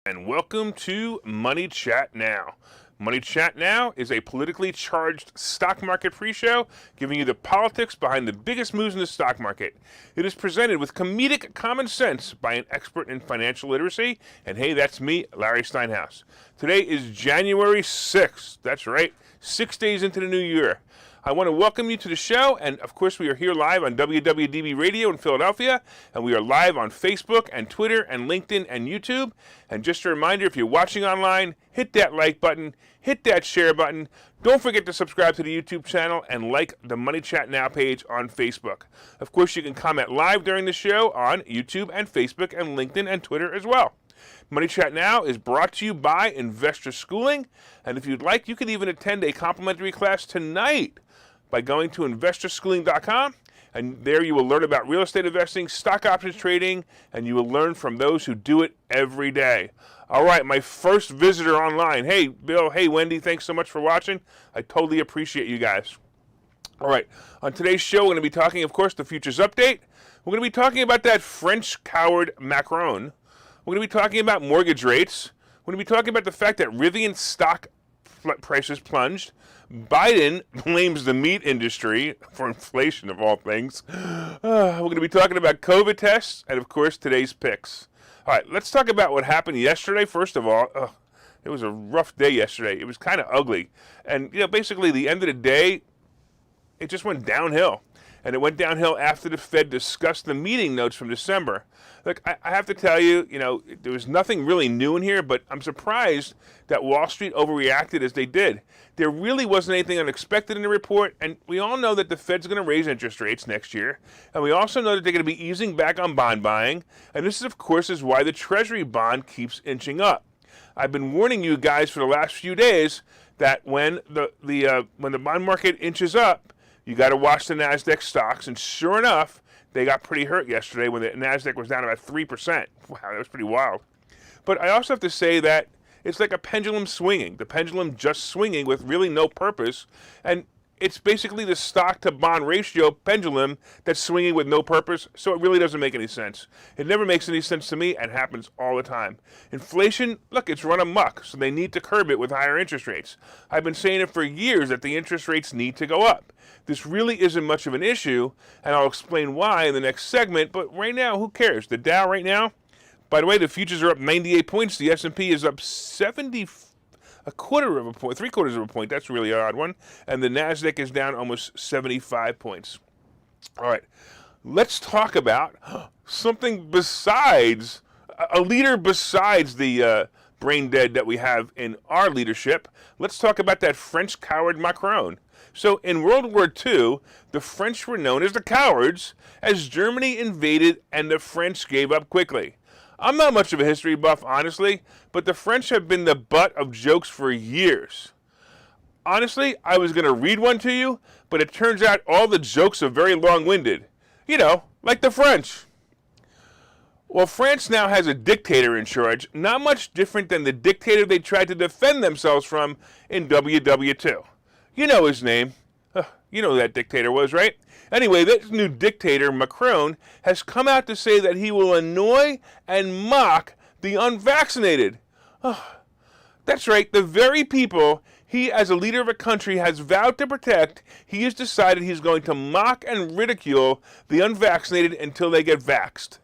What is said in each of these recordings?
And welcome to Money Chat Now. Money Chat Now is a politically charged stock market pre-show giving you the politics behind the biggest moves in the stock market. It is presented with comedic common sense by an expert in financial literacy. And hey, that's me, Larry Steinhouse. Today is January 6th. That's right, 6 days into the new year. I want to welcome you to the show, and of course we are here live on WWDB Radio in Philadelphia, and we are live on Facebook and Twitter and LinkedIn and YouTube. And just a reminder, if you're watching online, hit that like button, hit that share button. Don't forget to subscribe to the YouTube channel and like the Money Chat Now page on Facebook. Of course, you can comment live during the show on YouTube and Facebook and LinkedIn and Twitter as well. Money Chat Now is brought to you by Investor Schooling, and if you'd like, you can even attend a complimentary class tonight by going to investorschooling.com, and there you will learn about real estate investing, stock options trading, and you will learn from those who do it every day. All right, my first visitor online. Hey, Bill. Hey, Wendy. Thanks so much for watching. I totally appreciate you guys. All right, on today's show, we're going to be talking, of course, the futures update. We're going to be talking about that French coward Macron. We're going to be talking about mortgage rates. We're going to be talking about the fact that Rivian stock prices plunged. Biden blames the meat industry for inflation, of all things. We're going to be talking about COVID tests and, of course, today's picks. All right, let's talk about what happened yesterday. First of all, it was a rough day yesterday. It was kind of ugly. And, basically the end of the day, it just went downhill. And it went downhill after the Fed discussed the meeting notes from December. Look, I have to tell you, there was nothing really new in here, but I'm surprised that Wall Street overreacted as they did. There really wasn't anything unexpected in the report, and we all know that the Fed's going to raise interest rates next year, and we also know that they're going to be easing back on bond buying, and this, of course, is why the Treasury Bond keeps inching up. I've been warning you guys for the last few days that when the bond market inches up, you got to watch the NASDAQ stocks, and sure enough, they got pretty hurt yesterday when the NASDAQ was down about 3%. Wow, that was pretty wild. But I also have to say that it's like a pendulum swinging. The pendulum just swinging with really no purpose, and it's basically the stock-to-bond ratio pendulum that's swinging with no purpose, so it really doesn't make any sense. It never makes any sense to me and happens all the time. Inflation, look, it's run amok, so they need to curb it with higher interest rates. I've been saying it for years that the interest rates need to go up. This really isn't much of an issue, and I'll explain why in the next segment, but right now, who cares? The Dow right now, by the way, the futures are up 98 points. The S&P is up 3/4 of a point. That's a really odd one. And the NASDAQ is down almost 75 points. All right, let's talk about something besides, a leader besides the brain dead that we have in our leadership. Let's talk about that French coward Macron. So in World War II, the French were known as the cowards as Germany invaded and the French gave up quickly. I'm not much of a history buff, honestly, but the French have been the butt of jokes for years. Honestly, I was going to read one to you, but it turns out all the jokes are very long-winded. Like the French. Well, France now has a dictator in charge, not much different than the dictator they tried to defend themselves from in WW2. You know his name. You know who that dictator was, right? Anyway, this new dictator, Macron, has come out to say that he will annoy and mock the unvaccinated. That's right, the very people he, as a leader of a country, has vowed to protect. He has decided he's going to mock and ridicule the unvaccinated until they get vaxxed.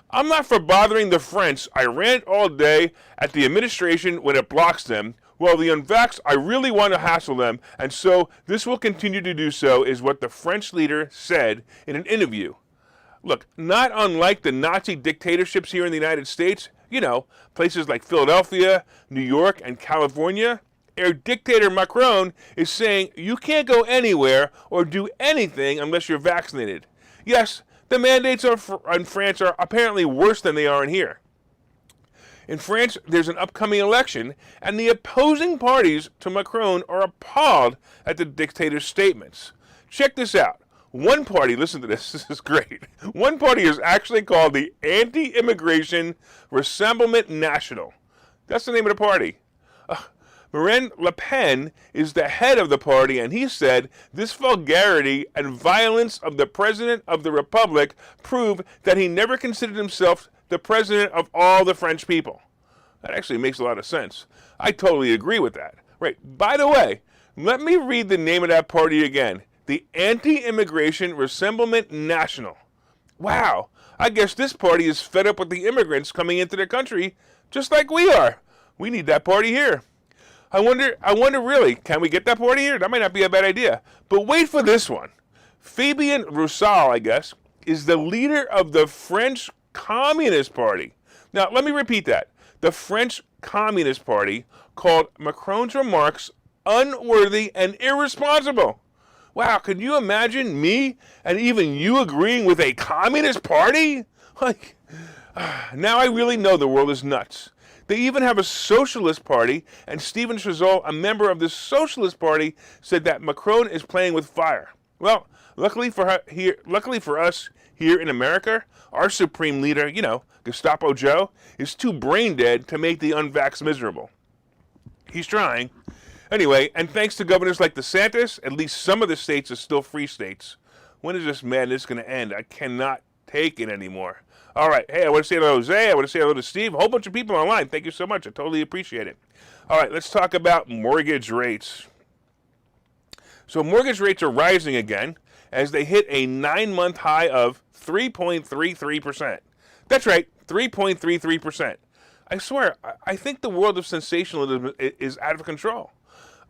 I'm not for bothering the French. I rant all day at the administration when it blocks them. Well, the unvaxxed, I really want to hassle them, and so this will continue to do so, is what the French leader said in an interview. Look, not unlike the Nazi dictatorships here in the United States, places like Philadelphia, New York, and California, our dictator Macron is saying you can't go anywhere or do anything unless you're vaccinated. Yes, the mandates in France are apparently worse than they are in here. In France, there's an upcoming election, and the opposing parties to Macron are appalled at the dictator's statements. Check this out. One party, listen to this, this is great. One party is actually called the Anti-Immigration Rassemblement National. That's the name of the party. Marine Le Pen is the head of the party, and he said this vulgarity and violence of the President of the Republic prove that he never considered himself the president of all the French people. That actually makes a lot of sense. I totally agree with that. Right. By the way, let me read the name of that party again. The Anti-Immigration Rassemblement National. Wow. I guess this party is fed up with the immigrants coming into the country just like we are. We need that party here. I wonder really, can we get that party here? That might not be a bad idea. But wait for this one. Fabien Roussel, I guess, is the leader of the French Communist Party. Now, let me repeat that. The French Communist Party called Macron's remarks unworthy and irresponsible. Wow, can you imagine me and even you agreeing with a communist party? Like, now I really know the world is nuts. They even have a socialist party, and Steven Chazol, a member of the Socialist Party, said that Macron is playing with fire. Well, luckily for us here in America, our supreme leader, Gestapo Joe, is too brain dead to make the unvaxxed miserable. He's trying. Anyway, and thanks to governors like DeSantis, at least some of the states are still free states. When is this madness going to end? I cannot take it anymore. All right. Hey, I want to say hello to Jose. I want to say hello to Steve. A whole bunch of people online. Thank you so much. I totally appreciate it. All right. Let's talk about mortgage rates. So mortgage rates are rising again as they hit a 9-month high of 3.33%. That's right, 3.33%. I swear, I think the world of sensationalism is out of control.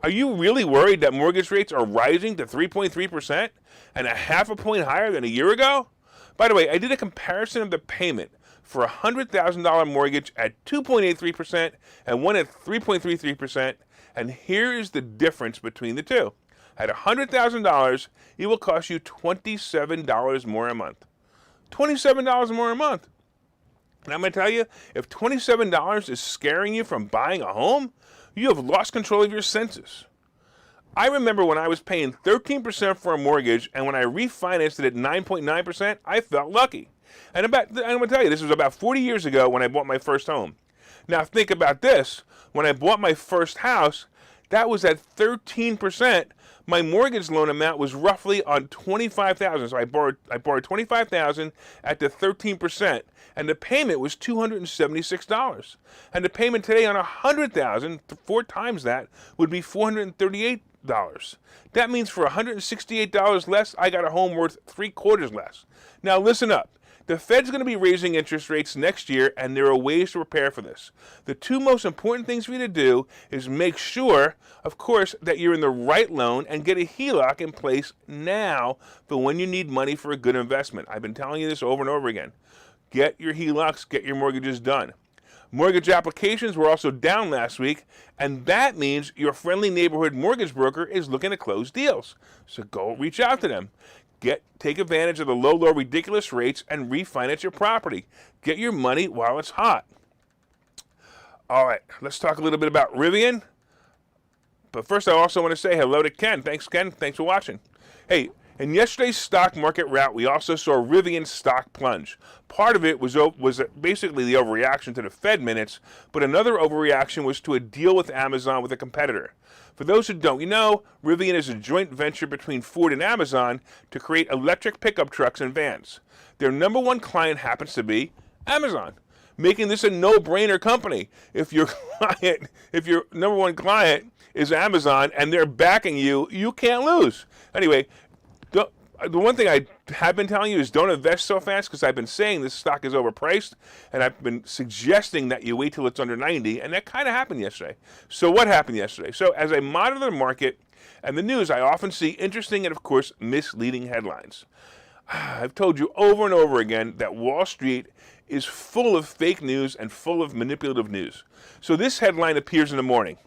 Are you really worried that mortgage rates are rising to 3.3% and a half a point higher than a year ago? By the way, I did a comparison of the payment for a $100,000 mortgage at 2.83% and one at 3.33%, and here is the difference between the two. At $100,000, it will cost you $27 more a month. $27 more a month. And I'm going to tell you, if $27 is scaring you from buying a home, you have lost control of your senses. I remember when I was paying 13% for a mortgage, and when I refinanced it at 9.9%, I felt lucky. And I'm going to tell you, this was about 40 years ago when I bought my first home. Now think about this. When I bought my first house, that was at 13%. My mortgage loan amount was roughly on $25,000. So I borrowed $25,000 at the 13%, and the payment was $276. And the payment today on $100,000, 4 times that, would be $438. That means for $168 less, I got a home worth 3/4 less. Now listen up. The Fed's going to be raising interest rates next year, and there are ways to prepare for this. The 2 most important things for you to do is make sure, of course, that you're in the right loan and get a HELOC in place now for when you need money for a good investment. I've been telling you this over and over again. Get your HELOCs, get your mortgages done. Mortgage applications were also down last week, and that means your friendly neighborhood mortgage broker is looking to close deals. So go reach out to them. Take advantage of the low, ridiculous rates and refinance your property. Get your money while it's hot. All right, let's talk a little bit about Rivian. But first, I also want to say hello to Ken. Thanks, Ken. Thanks for watching. Hey, in yesterday's stock market rout, we also saw Rivian stock plunge. Part of it was basically the overreaction to the Fed minutes, but another overreaction was to a deal with Amazon with a competitor. For those who don't know, Rivian is a joint venture between Ford and Amazon to create electric pickup trucks and vans. Their number one client happens to be Amazon, making this a no-brainer company. If your number one client is Amazon and they're backing you, you can't lose. Anyway, the one thing I have been telling you is don't invest so fast, because I've been saying this stock is overpriced, and I've been suggesting that you wait till it's under 90, and that kind of happened yesterday. So what happened yesterday? So as I monitor the market and the news, I often see interesting and, of course, misleading headlines. I've told you over and over again that Wall Street is full of fake news and full of manipulative news. So this headline appears in the morning.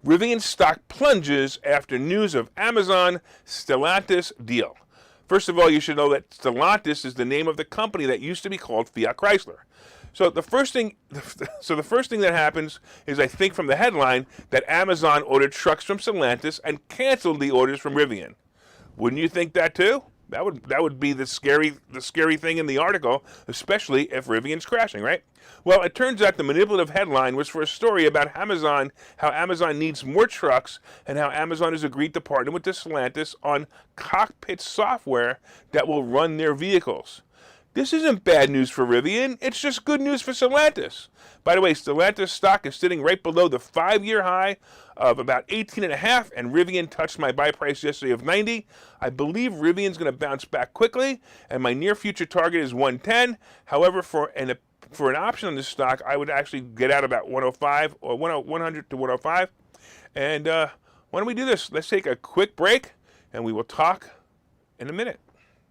Rivian stock plunges after news of Amazon Stellantis deal. First of all, you should know that Stellantis is the name of the company that used to be called Fiat Chrysler. So the first thing that happens is, I think from the headline, that Amazon ordered trucks from Stellantis and canceled the orders from Rivian. Wouldn't you think that too? That would be the scary thing in the article, especially if Rivian's crashing, right? Well, it turns out the manipulative headline was for a story about Amazon, how Amazon needs more trucks, and how Amazon has agreed to partner with Stellantis on cockpit software that will run their vehicles. This isn't bad news for Rivian, it's just good news for Stellantis. By the way, Stellantis stock is sitting right below the 5-year high of about 18.5, and Rivian touched my buy price yesterday of 90. I believe Rivian's going to bounce back quickly, and my near future target is 110. However, for an option on this stock, I would actually get out about 105 or 100 to 105. And why don't we do this? Let's take a quick break, and we will talk in a minute.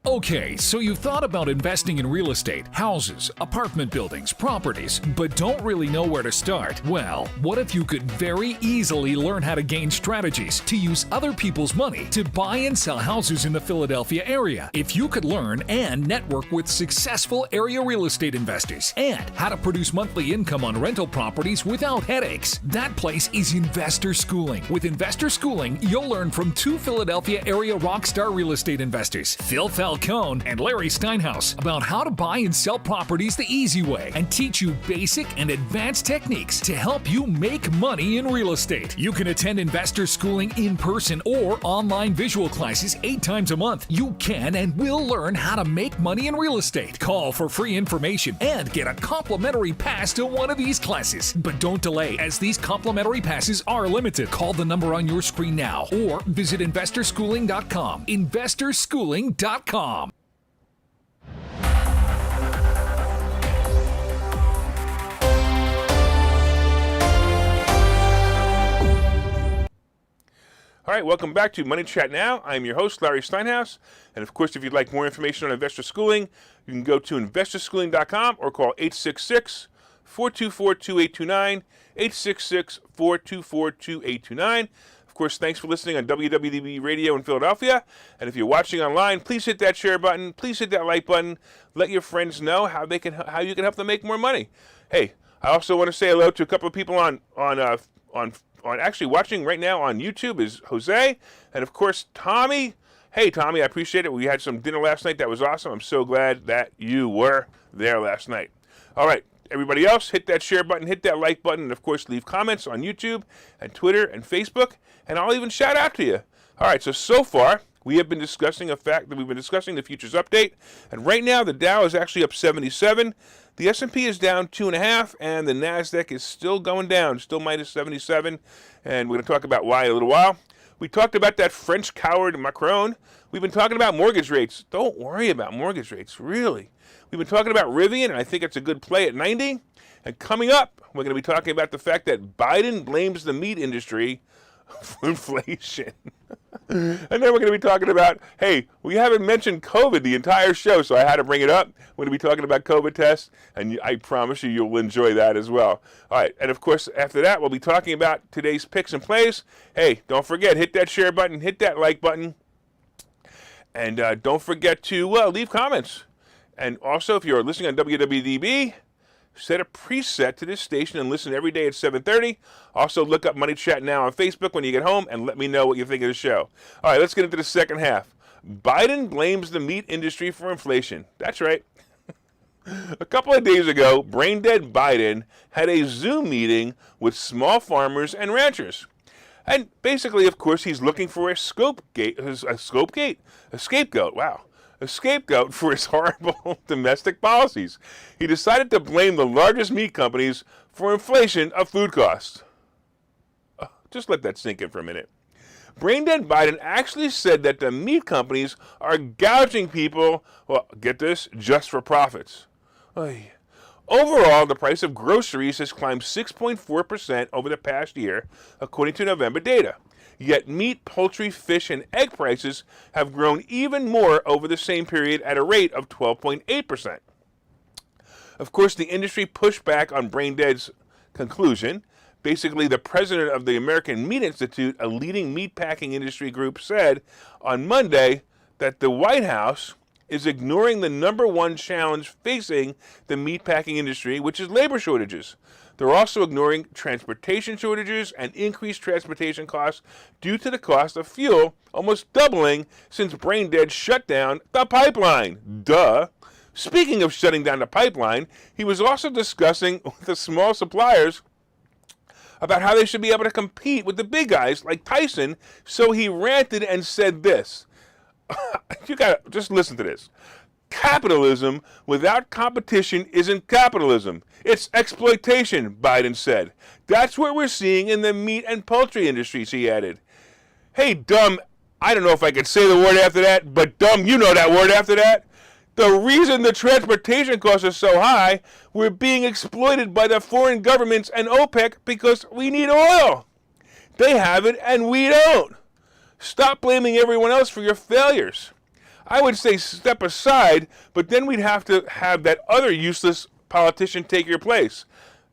Okay, so you've thought about investing in real estate, houses, apartment buildings, properties, but don't really know where to start. Well, what if you could very easily learn how to gain strategies to use other people's money to buy and sell houses in the Philadelphia area? If you could learn and network with successful area real estate investors and how to produce monthly income on rental properties without headaches, that place is Investor Schooling. With Investor Schooling, you'll learn from 2 Philadelphia area rockstar real estate investors, Phil Falcone and Larry Steinhouse, about how to buy and sell properties the easy way and teach you basic and advanced techniques to help you make money in real estate. You can attend Investor Schooling in person or online visual classes 8 times a month. You can and will learn how to make money in real estate. Call for free information and get a complimentary pass to one of these classes. But don't delay, as these complimentary passes are limited. Call the number on your screen now or visit investorschooling.com. investorschooling.com. All right, welcome back to Money Chat Now. I'm your host, Larry Steinhouse. And of course, if you'd like more information on Investor Schooling, you can go to investorschooling.com or call 866-424-2829, 866-424-2829. Of course, thanks for listening on WWDB Radio in Philadelphia. And if you're watching online, please hit that share button. Please hit that like button. Let your friends know how you can help them make more money. Hey, I also want to say hello to a couple of people on actually watching right now on YouTube is Jose, and of course Tommy. Hey Tommy, I appreciate it. We had some dinner last night. That was awesome. I'm so glad that you were there last night. All right, everybody else, hit that share button, hit that like button, and of course leave comments on YouTube and Twitter and Facebook, and I'll even shout out to you. All right, so far we have been discussing the futures update, and right now the Dow is actually up 77. The S&P is down 2.5, and the NASDAQ is still going down, still minus 77, and we're going to talk about why in a little while. We talked about that French coward Macron. We've been talking about mortgage rates. Don't worry about mortgage rates, really. We've been talking about Rivian, and I think it's a good play at 90. And coming up, we're going to be talking about the fact that Biden blames the meat industry for inflation. And then we're going to be talking about, hey, we haven't mentioned COVID the entire show, so I had to bring it up. We're going to be talking about COVID tests, and I promise you'll enjoy that as well. All right, and of course, after that, we'll be talking about today's picks and plays. Hey, don't forget, hit that share button, hit that like button, and don't forget to leave comments. And also, if you're listening on WWDB, set a preset to this station and listen every day at 7:30. Also, look up Money Chat Now on Facebook when you get home and let me know what you think of the show. All right, let's get into the second half. Biden blames the meat industry for inflation. That's right. A couple of days ago, brain-dead Biden had a Zoom meeting with small farmers and ranchers. And basically, of course, he's looking for a scapegoat. Wow. A scapegoat for his horrible domestic policies. He decided to blame the largest meat companies for inflation of food costs. Just let that sink in for a minute. Braindead Biden actually said that the meat companies are gouging people, well, get this, just for profits. Overall, the price of groceries has climbed 6.4% over the past year, according to November data. Yet meat, poultry, fish, and egg prices have grown even more over the same period at a rate of 12.8%. Of course, the industry pushed back on Braindead's conclusion. Basically, the president of the American Meat Institute, a leading meatpacking industry group, said on Monday that the White House is ignoring the number one challenge facing the meatpacking industry, which is labor shortages. They're also ignoring transportation shortages and increased transportation costs due to the cost of fuel almost doubling since Braindead shut down the pipeline. Duh. Speaking of shutting down the pipeline, he was also discussing with the small suppliers about how they should be able to compete with the big guys like Tyson, so he ranted and said this. You gotta just listen to this. Capitalism without competition isn't capitalism. It's exploitation, Biden said. That's what we're seeing in the meat and poultry industries, he added. Hey, dumb, I don't know if I can say the word after that, but dumb, you know that word after that. The reason the transportation costs are so high, we're being exploited by the foreign governments and OPEC because we need oil. They have it and we don't. Stop blaming everyone else for your failures. I would say step aside, but then we'd have to have that other useless politician take your place.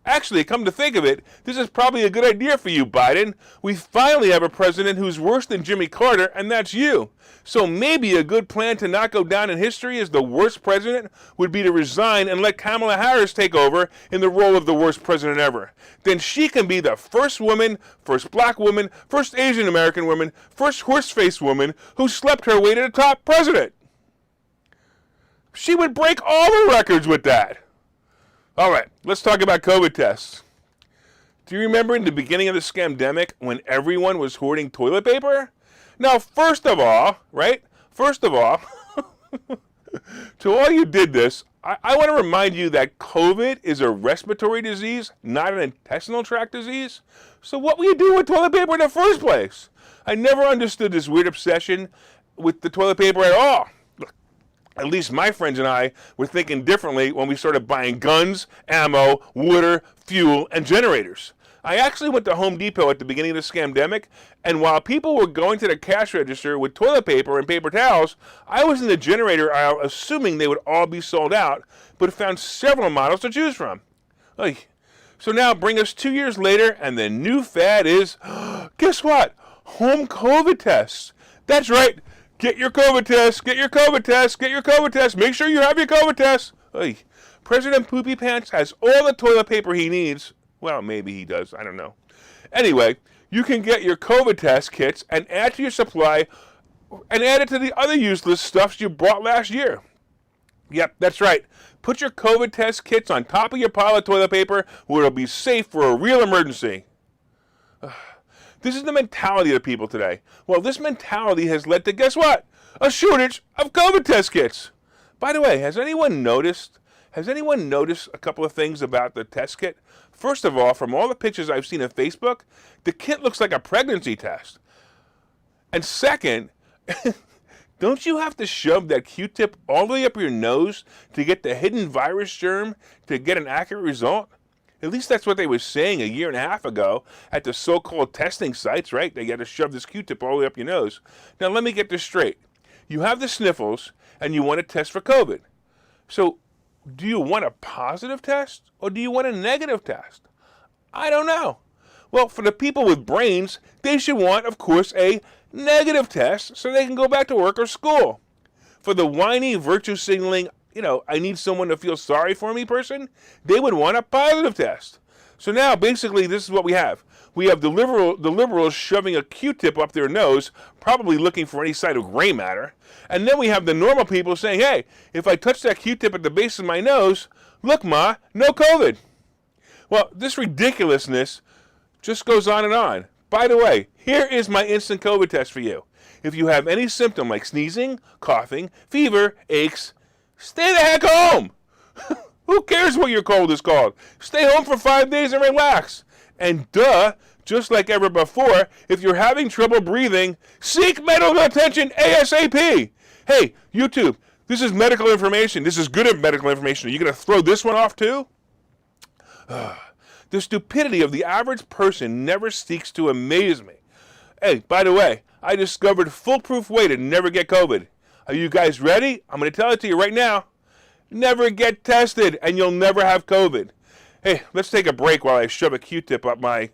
Actually, come to think of it, this is probably a good idea for you, Biden. We finally have a president who's worse than Jimmy Carter, and that's you. So maybe a good plan to not go down in history as the worst president would be to resign and let Kamala Harris take over in the role of the worst president ever. Then she can be the first woman, first black woman, first Asian American woman, first horse-faced woman who slept her way to the top president. She would break all the records with that. All right, let's talk about COVID tests. Do you remember in the beginning of the scamdemic when everyone was hoarding toilet paper? Now, first of all, to all you did this, I want to remind you that COVID is a respiratory disease, not an intestinal tract disease. So what were you doing with toilet paper in the first place? I never understood this weird obsession with the toilet paper at all. At least my friends and I were thinking differently when we started buying guns, ammo, water, fuel, and generators. I actually went to Home Depot at the beginning of the scamdemic, and while people were going to the cash register with toilet paper and paper towels, I was in the generator aisle assuming they would all be sold out, but found several models to choose from. So now bring us 2 years later, and the new fad is, guess what? Home COVID tests. That's right. Get your COVID test, get your COVID test, get your COVID test. Make sure you have your COVID test. President Poopy Pants has all the toilet paper he needs. Well, maybe he does. I don't know. Anyway, you can get your COVID test kits and add to your supply and add it to the other useless stuffs you bought last year. Yep, that's right. Put your COVID test kits on top of your pile of toilet paper where it'll be safe for a real emergency. This is the mentality of people today. Well, this mentality has led to, guess what? A shortage of COVID test kits. By the way, has anyone noticed a couple of things about the test kit? First of all, from all the pictures I've seen on Facebook, the kit looks like a pregnancy test. And second, don't you have to shove that Q-tip all the way up your nose to get the hidden virus germ to get an accurate result? At least that's what they were saying a year and a half ago at the so-called testing sites, right? They got to shove this Q-tip all the way up your nose. Now, let me get this straight. You have the sniffles, and you want to test for COVID. So, do you want a positive test, or do you want a negative test? I don't know. Well, for the people with brains, they should want, of course, a negative test so they can go back to work or school. For the whiny, virtue-signaling, I need someone to feel sorry for me person, they would want a positive test. So now, basically, this is what we have. We have the liberals shoving a Q-tip up their nose, probably looking for any sign of gray matter. And then we have the normal people saying, hey, if I touch that Q-tip at the base of my nose, look, Ma, no COVID. Well, this ridiculousness just goes on and on. By the way, here is my instant COVID test for you. If you have any symptom like sneezing, coughing, fever, aches, stay the heck home. Who cares what your cold is called? Stay home for 5 days and relax. And just like ever before, if you're having trouble breathing, seek medical attention ASAP. Hey, YouTube, this is medical information. This is good medical information. Are you going to throw this one off too? The stupidity of the average person never ceases to amaze me. Hey, by the way, I discovered a foolproof way to never get COVID. Are you guys ready? I'm going to tell it to you right now. Never get tested, and you'll never have COVID. Hey, let's take a break while I shove a Q-tip up my...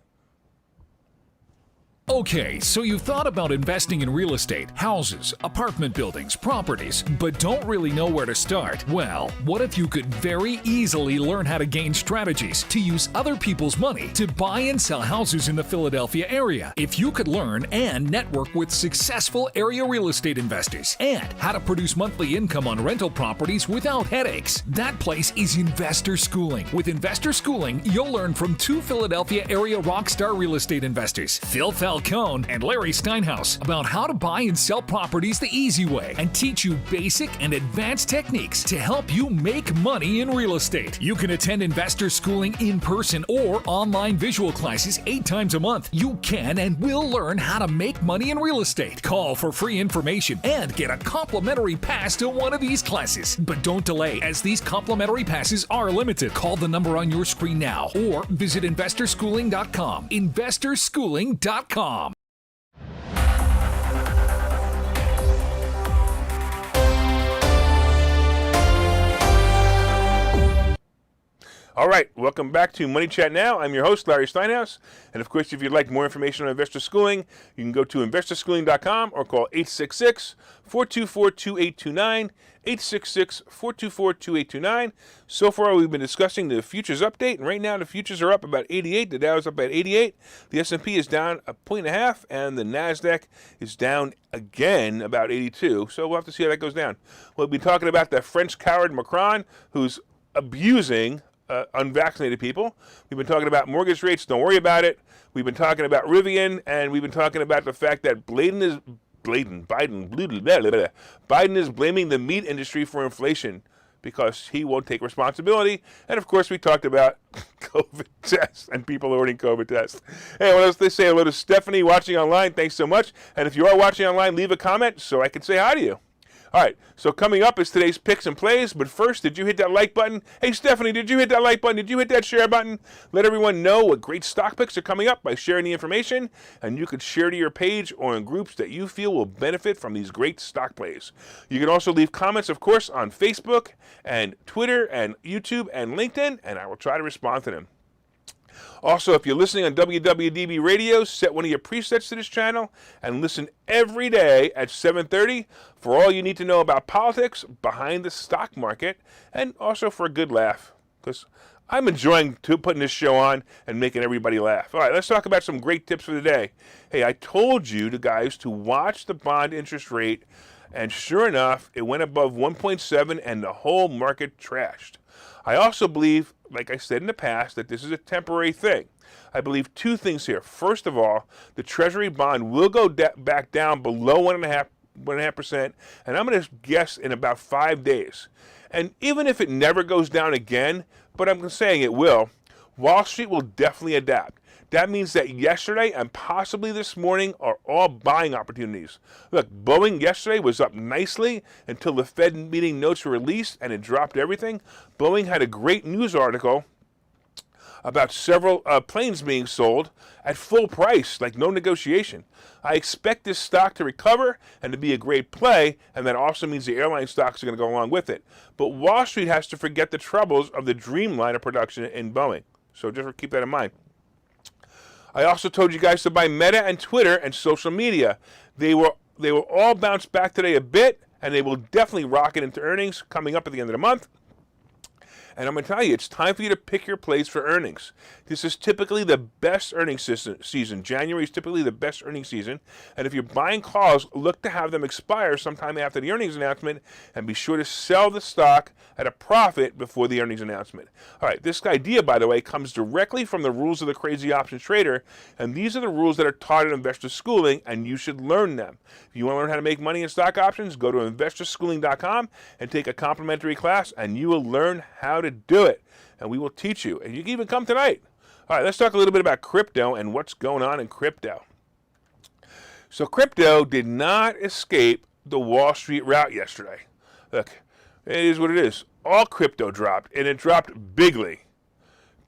Okay, so you've thought about investing in real estate, houses, apartment buildings, properties, but don't really know where to start? Well, what if you could very easily learn how to gain strategies to use other people's money to buy and sell houses in the Philadelphia area? If you could learn and network with successful area real estate investors and how to produce monthly income on rental properties without headaches, that place is Investor Schooling. With Investor Schooling, you'll learn from 2 Philadelphia area rockstar real estate investors, Phil Felton Cohn and Larry Steinhouse about how to buy and sell properties the easy way and teach you basic and advanced techniques to help you make money in real estate. You can attend investor schooling in person or online visual classes 8 times a month. You can and will learn how to make money in real estate. Call for free information and get a complimentary pass to one of these classes. But don't delay, as these complimentary passes are limited. Call the number on your screen now or visit investorschooling.com. Investorschooling.com. All right, welcome back to Money Chat Now. I'm your host, Larry Steinhouse. And of course, if you'd like more information on investor schooling, you can go to investorschooling.com or call 866-424-2829, 866-424-2829. So far, we've been discussing the futures update, and right now the futures are up about 88. The Dow is up at 88. The S&P is down 1.5, and the NASDAQ is down again about 82. So we'll have to see how that goes down. We'll be talking about the French coward Macron, who's abusing unvaccinated people. We've been talking about mortgage rates. Don't worry about it. We've been talking about Rivian, and we've been talking about the fact that Biden is blaming the meat industry for inflation because he won't take responsibility. And of course, we talked about COVID tests and people ordering COVID tests. Hey, what else they say? Hello to Stephanie watching online. Thanks so much. And if you are watching online, leave a comment so I can say hi to you. All right, so coming up is today's picks and plays, but first, did you hit that like button? Hey, Stephanie, did you hit that like button? Did you hit that share button? Let everyone know what great stock picks are coming up by sharing the information, and you could share to your page or in groups that you feel will benefit from these great stock plays. You can also leave comments, of course, on Facebook and Twitter and YouTube and LinkedIn, and I will try to respond to them. Also, if you're listening on WWDB Radio, set one of your presets to this channel and listen every day at 7:30 for all you need to know about politics behind the stock market and also for a good laugh, because I'm enjoying putting this show on and making everybody laugh. All right, let's talk about some great tips for the day. Hey, I told you, guys, to watch the bond interest rate, and sure enough, it went above 1.7 and the whole market trashed. I also believe, like I said in the past, that this is a temporary thing. I believe two things here. First of all, the Treasury Bond will go back down below 1.5%, and I'm going to guess in about 5 days. And even if it never goes down again, but I'm saying it will, Wall Street will definitely adapt. That means that yesterday and possibly this morning are all buying opportunities. Look, Boeing yesterday was up nicely until the Fed meeting notes were released and it dropped everything. Boeing had a great news article about several planes being sold at full price, like no negotiation. I expect this stock to recover and to be a great play, and that also means the airline stocks are going to go along with it. But Wall Street has to forget the troubles of the Dreamliner production in Boeing. So just keep that in mind. I also told you guys to buy Meta and Twitter and social media. They will all bounce back today a bit, and they will definitely rocket into earnings coming up at the end of the month. And I'm going to tell you, it's time for you to pick your plays for earnings. This is typically the best earnings season. January is typically the best earnings season. And if you're buying calls, look to have them expire sometime after the earnings announcement, and be sure to sell the stock at a profit before the earnings announcement. All right, this idea, by the way, comes directly from the rules of the Crazy Options Trader, and these are the rules that are taught in investor schooling, and you should learn them. If you want to learn how to make money in stock options, go to investorschooling.com and take a complimentary class, and you will learn how to do it, and we will teach you, and you can even come tonight. All right, let's talk a little bit about crypto and what's going on in crypto. So crypto did not escape the Wall Street rout yesterday. Look, it is what it is. All crypto dropped, and it dropped bigly.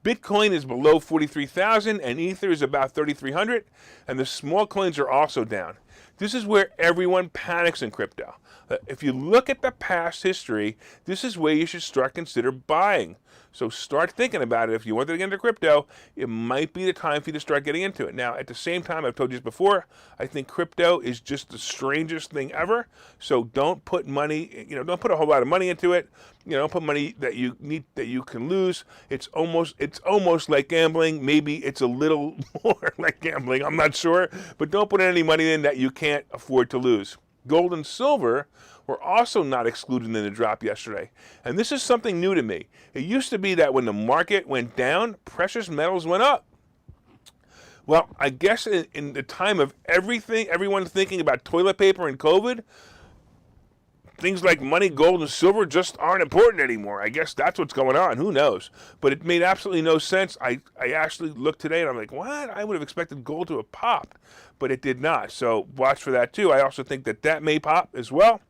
Bitcoin is below 43,000, and Ether is about 3,300, and the small coins are also down. This is where everyone panics in crypto. If you look at the past history, this is where you should start consider buying. So start thinking about it. If you want to get into crypto, it might be the time for you to start getting into it. Now, at the same time, I've told you this before, I think crypto is just the strangest thing ever. So don't put money, don't put a whole lot of money into it. Don't put money that you need, that you can lose. It's almost like gambling. Maybe it's a little more like gambling. I'm not sure. But don't put any money in that you can't afford to lose. Gold and silver were also not excluded in the drop yesterday. And this is something new to me. It used to be that when the market went down, precious metals went up. Well, I guess in the time of everyone thinking about toilet paper and COVID, things like money, gold, and silver just aren't important anymore. I guess that's what's going on. Who knows? But it made absolutely no sense. I actually looked today and I'm like, what? I would have expected gold to have popped, but it did not. So watch for that too. I also think that may pop as well.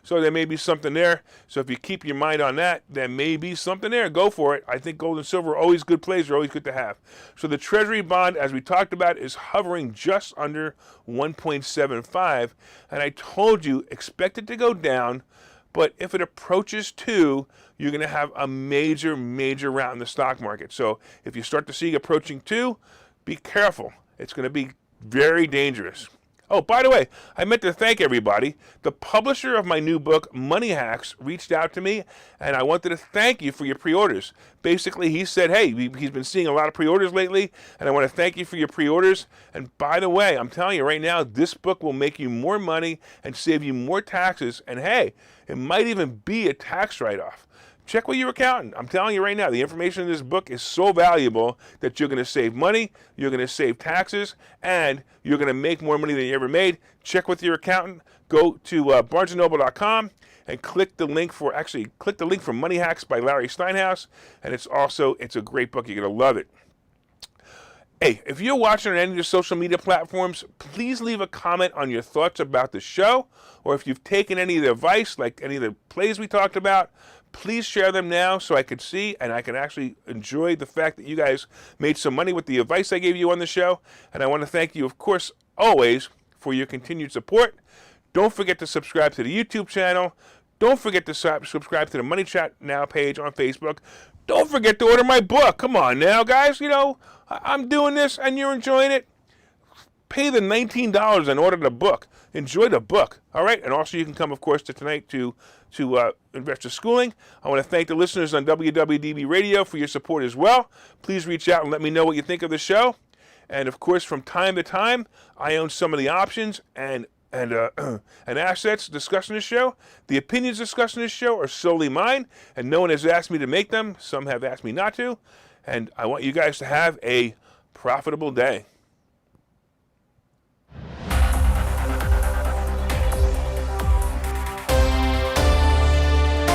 So there may be something there. So if you keep your mind on that, there may be something there. Go for it. I think gold and silver are always good plays. They're always good to have. So the Treasury bond, as we talked about, is hovering just under 1.75. And I told you, expect it to go down. But if it approaches 2, you're going to have a major, major rout in the stock market. So if you start to see approaching 2, be careful. It's going to be very dangerous. Oh, by the way, I meant to thank everybody. The publisher of my new book, Money Hacks, reached out to me, and I wanted to thank you for your pre-orders. Basically, he said, hey, he's been seeing a lot of pre-orders lately, and I want to thank you for your pre-orders. And by the way, I'm telling you right now, this book will make you more money and save you more taxes. And hey, it might even be a tax write-off. Check with your accountant. I'm telling you right now, the information in this book is so valuable that you're going to save money, you're going to save taxes, and you're going to make more money than you ever made. Check with your accountant. Go to barnesandnoble.com and click the link for Money Hacks by Larry Steinhouse. And it's a great book. You're going to love it. Hey, if you're watching on any of the social media platforms, please leave a comment on your thoughts about the show, or if you've taken any of the advice, like any of the plays we talked about, please share them now so I could see and I can actually enjoy the fact that you guys made some money with the advice I gave you on the show. And I want to thank you, of course, always for your continued support. Don't forget to subscribe to the YouTube channel. Don't forget to subscribe to the Money Chat Now page on Facebook. Don't forget to order my book. Come on now, guys. You know, I'm doing this and you're enjoying it. Pay the $19 and order the book. Enjoy the book. All right? And also you can come, of course, to tonight to Investor Schooling. I want to thank the listeners on WWDB Radio for your support as well. Please reach out and let me know what you think of the show. And, of course, from time to time, I own some of the options and assets discussed in this show. The opinions discussed in this show are solely mine, and no one has asked me to make them. Some have asked me not to. And I want you guys to have a profitable day.